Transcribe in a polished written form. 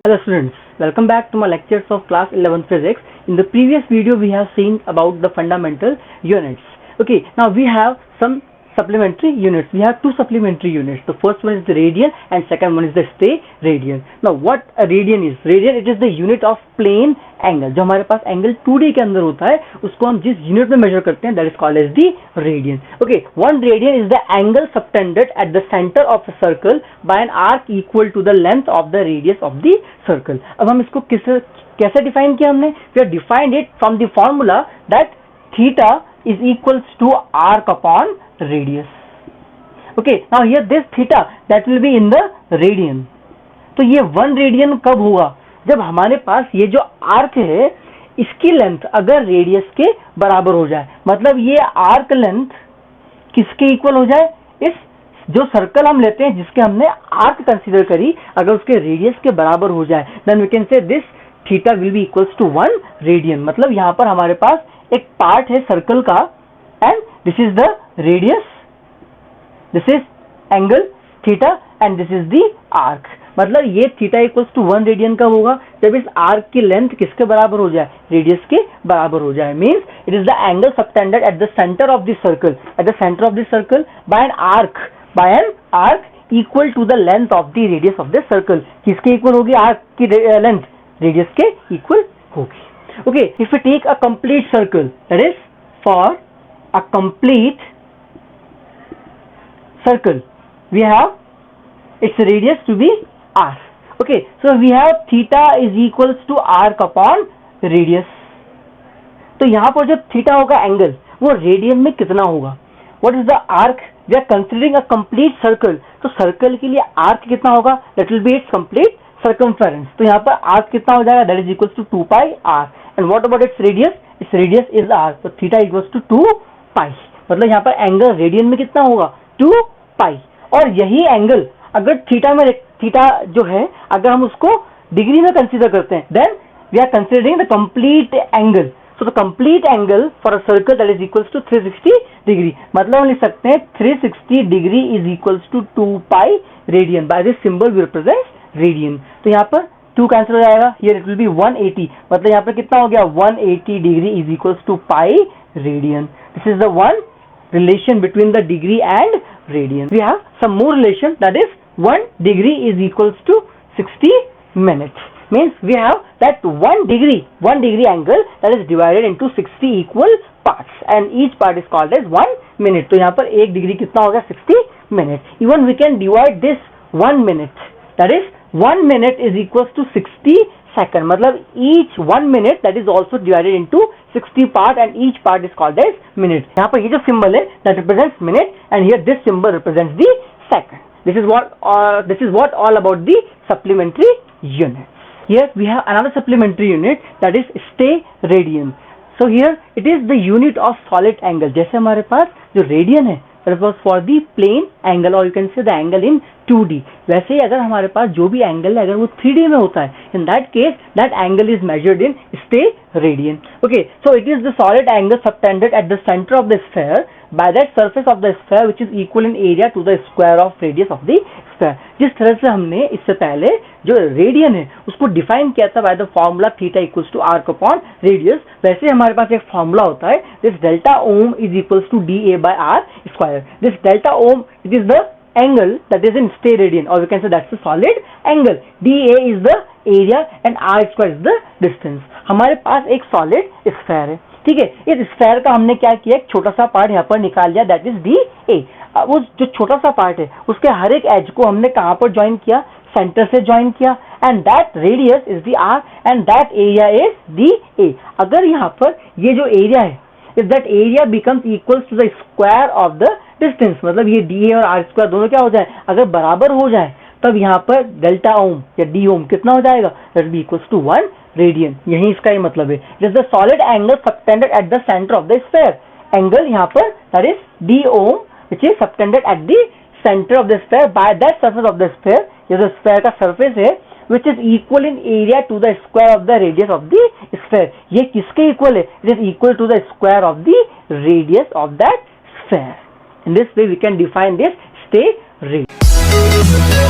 Hello students, welcome back to my lectures of class 11 physics. In the previous video we have seen about the fundamental units. Okay, now we have some supplementary units. We have two supplementary units. The first one is the radian and second one is the stay radian. Now what a radian is? Radian, it is the unit of plane angle. जो हमारे पास angle 2D के अंदर होता है उसको हम जिस unit में मेजर करते हैं that is called as the radian. Okay, one radian is the angle subtended at the center of a circle by an arc equal to the length of the radius of the circle. अब हम इसको कैसे define किया हमने? We have defined it from the formula that theta is equals to arc upon radius. Okay, now here this theta that will be in the radian. तो ये 1 radian कब हुआ? जब हमारे पास ये जो आर्क है इसकी लेंथ अगर रेडियस के बराबर हो जाए, मतलब ये आर्क लेंथ किसके इक्वल हो जाए? इस जो सर्कल हम लेते हैं जिसके हमने आर्क कंसीडर करी, अगर उसके रेडियस के बराबर हो जाए, then we can say this theta will be equals to 1 radian. मतलब यहाँ पर हमारे पास एक पार्ट है सर्कल का and this is the radius, this is angle theta and this is the arc. मतलब ये थीटा इक्वल्स टू 1 रेडियन कब होगा? जब इस आर्क की लेंथ किसके बराबर हो जाए? रेडियस के बराबर हो जाए. Means it is the angle subtended at the centre of the circle, at the centre of the circle by an arc equal to the length of the radius of the circle. किसके equal होगी? Arc की length radius के equal होगी. Okay, if we take a complete circle, that is for a complete circle, we have its radius to be r. Okay, so we have theta is equals to arc upon radius. तो यहाँ पर जो theta होगा angle वो radian में कितना होगा? What is the arc? We are considering a complete circle. तो सर्कल के लिए arc कितना होगा? That will be its complete circumference. तो यहाँ पर arc कितना हो जाएगा? That is equals to 2 pi r. And what about its radius? Its radius is r. So theta equals to 2 pi. मतलब यहाँ पर एंगल रेडियन में कितना होगा? 2 pi. और यही एंगल अगर थीटा जो है अगर हम उसको डिग्री में कंसीडर करते हैं, then we are considering the complete angle. So the complete angle for a circle that is equals to 360 degree. मतलब हम लिख सकते हैं 360 degree is equals to 2 pi radian. By this symbol we represent radian. तो यहाँ पर 2 cancel हो जाएगा. Here it will be 180. मतलब यहाँ पर कितना हो गया? 180 degree is equals to pi radian. This is the one relation between the degree and radian. We have some more relation, that is 1 degree is equals to 60 minutes. Means we have that 1 degree angle that is divided into 60 equal parts and each part is called as 1 minute. तो यहाँ पर 1 degree कितना हो गया? 60 minutes. Even we can divide this 1 minute, that is 1 minute is equals to 60 second. मतलब each 1 minute that is also divided into 60 part and each part is called as minute. यहाँ पर ये जो symbol है that represents minute and here this symbol represents the second. This is what all about the supplementary units. Here we have another supplementary unit that is stay radian. So here it is the unit of solid angle. जैसे हमारे पास जो radian है that was for the plane angle or you can say the angle in 2D. वैसे ही अगर हमारे पास जो भी angle है अगर वो 3D में होता है, in that case that angle is measured in stay radian. Okay, so it is the solid angle subtended at the center of the sphere by that surface of the sphere which is equal in area to the square of radius of the sphere. जिस तरह से हमने इससे पहले जो radian है उसको define किया था by the formula theta equals to arc upon radius, वैसे हमारे पास एक फॉर्मूला होता है this delta ohm is equals to dA by r square. This delta ohm, it is the angle that is in stay radian or we can say that's the solid angle. dA is the area and r square is the distance. हमारे पास एक solid sphere है, ठीक है. इस sphere का हमने क्या किया? एक छोटा सा पार्ट यहाँ पर निकाल लिया, दैट इज dA. वो जो छोटा सा पार्ट है उसके हर एक एज को हमने कहाँ पर ज्वाइन किया? सेंटर से ज्वाइन किया and that radius is the r and that area is dA. अगर यहाँ पर ये जो एरिया है if that area becomes equals to the square of the distance, मतलब ये dA और r स्क्वायर दोनों क्या हो जाए? अगर बराबर हो जाए तब यहाँ पर डेल्टा ओम या d ओम कितना हो जाएगा? that will be equals to 1 radian. यही इसका ही मतलब है. It is the solid angle subtended at the center of the sphere. Angle यहाँ पर that is d Om which is subtended at the center of the sphere by that surface of the sphere. ये जो sphere का surface है which is equal in area to the square of the radius of the sphere. ये किसके equal है? It is equal to the square of the radius of that sphere. In this way we can define this stay radian.